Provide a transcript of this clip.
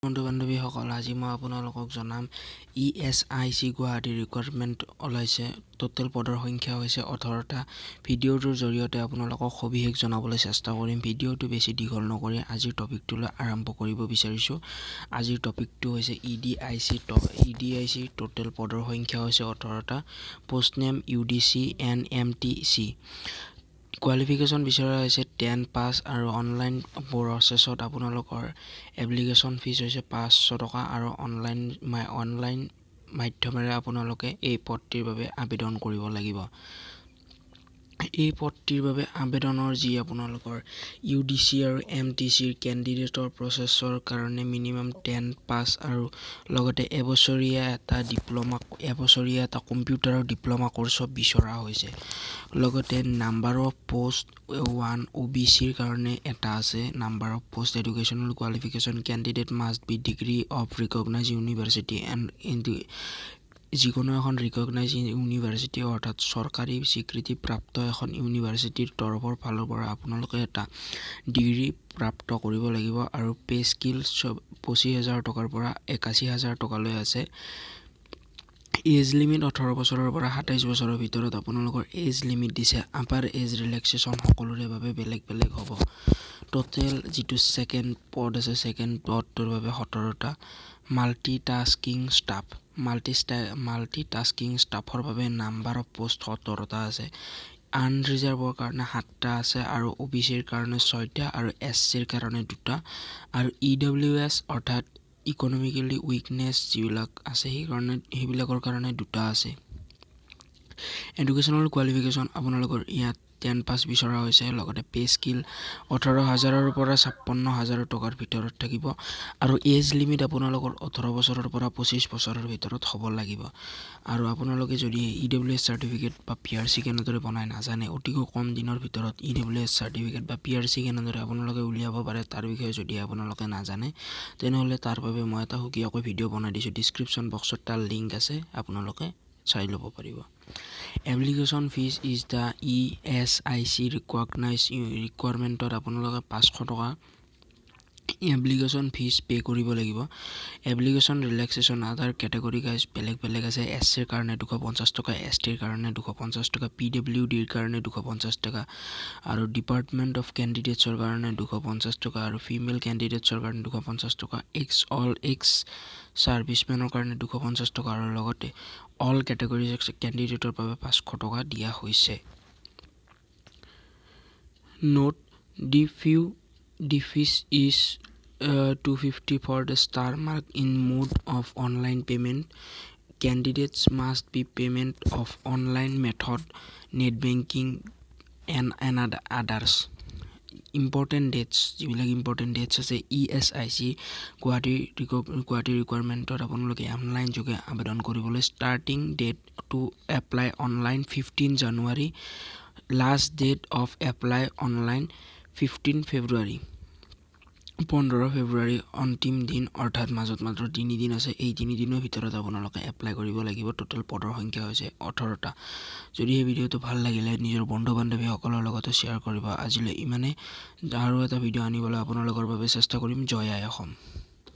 বন্ধু-বান্ধৱীসকল, আজি মই আপোনালোকক জনাম ESIC গুৱাহাটী ৰিক্ৰুটমেণ্ট ওলাইছে। টোটেল পদৰ সংখ্যা হৈছে 18টা। ভিডিঅ'টোৰ জৰিয়তে আপোনালোকক সবিশেষ জনাবলৈ চেষ্টা কৰিম। ভিডিঅ'টো বেছি দীঘল নকৰি আজিৰ টপিকটোলৈ আৰম্ভ কৰিব বিচাৰিছোঁ। আজিৰ টপিকটো হৈছে EDIC টোটেল পদৰ সংখ্যা হৈছে 18টা। Post name UDC and MTS। Qualification বিচৰা হৈছে 10 পাছ আৰু অনলাইন প্ৰচেছত আপোনালোকৰ এপ্লিকেশ্যন ফিজ হৈছে 500 টকা আৰু অনলাইন মাধ্যমেৰে আপোনালোকে এই পদটিৰ বাবে আবেদন কৰিব লাগিব। এই পদটিৰ বাবে আবেদনৰ যি আপোনালোকৰ UDC আৰু MTC কেণ্ডিডেটৰ প্ৰচেছৰ কাৰণে মিনিমাম 10 পাছ আৰু লগতে এবছৰীয়া এটা কম্পিউটাৰৰ ডিপ্ল'মা কোৰ্ছ বিচৰা হৈছে। লগতে নাম্বাৰ অফ পোষ্ট 1 OBCৰ কাৰণে এটা আছে। Number of post educational qualification candidate must B degree of recognise university and যিকোনো এখন ৰিকগনাইজ ইউনিভাৰ্চিটি অৰ্থাৎ চৰকাৰী স্বীকৃতিপ্ৰাপ্ত এখন ইউনিভাৰ্চিটিৰ তৰফৰ ফালৰ পৰা আপোনালোকে এটা ডিগ্ৰী প্ৰাপ্ত কৰিব লাগিব আৰু পে স্কিল 25,000 টকাৰ পৰা 81,000 টকালৈ আছে। এজ লিমিট 18 বছৰৰ পৰা 27 বছৰৰ ভিতৰত আপোনালোকৰ এজ লিমিট দিছে। আপাৰ এজ ৰিলেক্সেশ্যন সকলোৰে বাবে বেলেগ বেলেগ হ'ব। টোটেল যিটো ছেকেণ্ড পদ আছে, ছেকেণ্ড পদটোৰ বাবে 17টা। মাল্টিটাস্কিং ষ্টাফৰ বাবে নাম্বাৰ অফ পোষ্ট 17টা আছে। আনৰিজাৰ্ভৰ কাৰণে 7টা আছে আৰু OBCৰ কাৰণে 6টা আৰু SCৰ কাৰণে 2টা আৰু EWS অৰ্থাৎ ইকনমিকেলি উইকনেছ যিবিলাক আছে সেইবিলাকৰ কাৰণে 2টা আছে। এডুকেশ্যনেল কোৱালিফিকেশ্যন আপোনালোকৰ ইয়াত 10 পাছ বিচৰা হৈছে। লগতে পে স্কিল 18,000ৰ পৰা 56,000 টকাৰ ভিতৰত থাকিব আৰু এজ লিমিট আপোনালোকৰ 18 বছৰৰ পৰা 25 বছৰৰ ভিতৰত হ'ব লাগিব। আৰু আপোনালোকে যদি EWS চাৰ্টিফিকেট বা PRC কেনেদৰে বনাই নাজানে, অতিকৈ কম দিনৰ ভিতৰত EWS চাৰ্টিফিকেট বা PRC কেনেদৰে আপোনালোকে উলিয়াব পাৰে তাৰ বিষয়ে যদি আপোনালোকে নাজানে, তেনেহ'লে তাৰ বাবে মই এটা সুকীয়াকৈ ভিডিঅ' বনাই দিছোঁ। ডিছক্ৰিপশ্যন বক্সত তাৰ লিংক আছে, আপোনালোকে চাই ল'ব পাৰিব। Application fees is the ESIC recognise ৰিকুৱাৰমেণ্টত আপোনালোকে 500 টকা এপ্লিকেশ্যন ফিজ পে' কৰিব লাগিব। Application relaxation other category guys বেলেগ বেলেগ আছে। SCৰ কাৰণে 250 টকা, STৰ কাৰণে 250 টকা, PWDৰ কাৰণে 250 টকা আৰু ডিপাৰ্টমেণ্ট অফ কেণ্ডিডেটছৰ কাৰণে 250 টকা আৰু ফিমেল কেণ্ডিডেটছৰ কাৰণে 250 টকা, এক্স ছাৰ্ভিচমেনৰ কাৰণে 250 টকা আৰু লগতে অল কেটেগৰী কেণ্ডিডেটৰ বাবে 500 টকা দিয়া হৈছে। Note the fees is 250 for the star mark in mode of online payment. Candidates must be payment of online method, net banking and others. Important dates যিবিলাক ইম্পৰ্টেণ্ট ডেটছ আছে ESIC গুৱাহাটী ৰিকুৱাৰমেণ্টত আপোনালোকে online যোগে আবেদন কৰিবলৈ। Starting date to apply online 15 January. Last date of apply online 15 February. 15 ফেব্ৰুৱাৰী অন্তিম দিন, অৰ্থাৎ মাজত মাত্ৰ 3 দিন আছে। এই 3 দিনৰ ভিতৰত আপোনালোকে এপ্লাই কৰিব লাগিব। টোটেল পদৰ সংখ্যা হৈছে 18টা। যদি এই ভিডিঅ'টো ভাল লাগিলে নিজৰ বন্ধু বান্ধৱীসকলৰ লগতে শ্বেয়াৰ কৰিব। আজিলৈ ইমানে। আৰু এটা ভিডিঅ' আনিবলৈ আপোনালোকৰ বাবে চেষ্টা কৰিম। জয় আই অসম।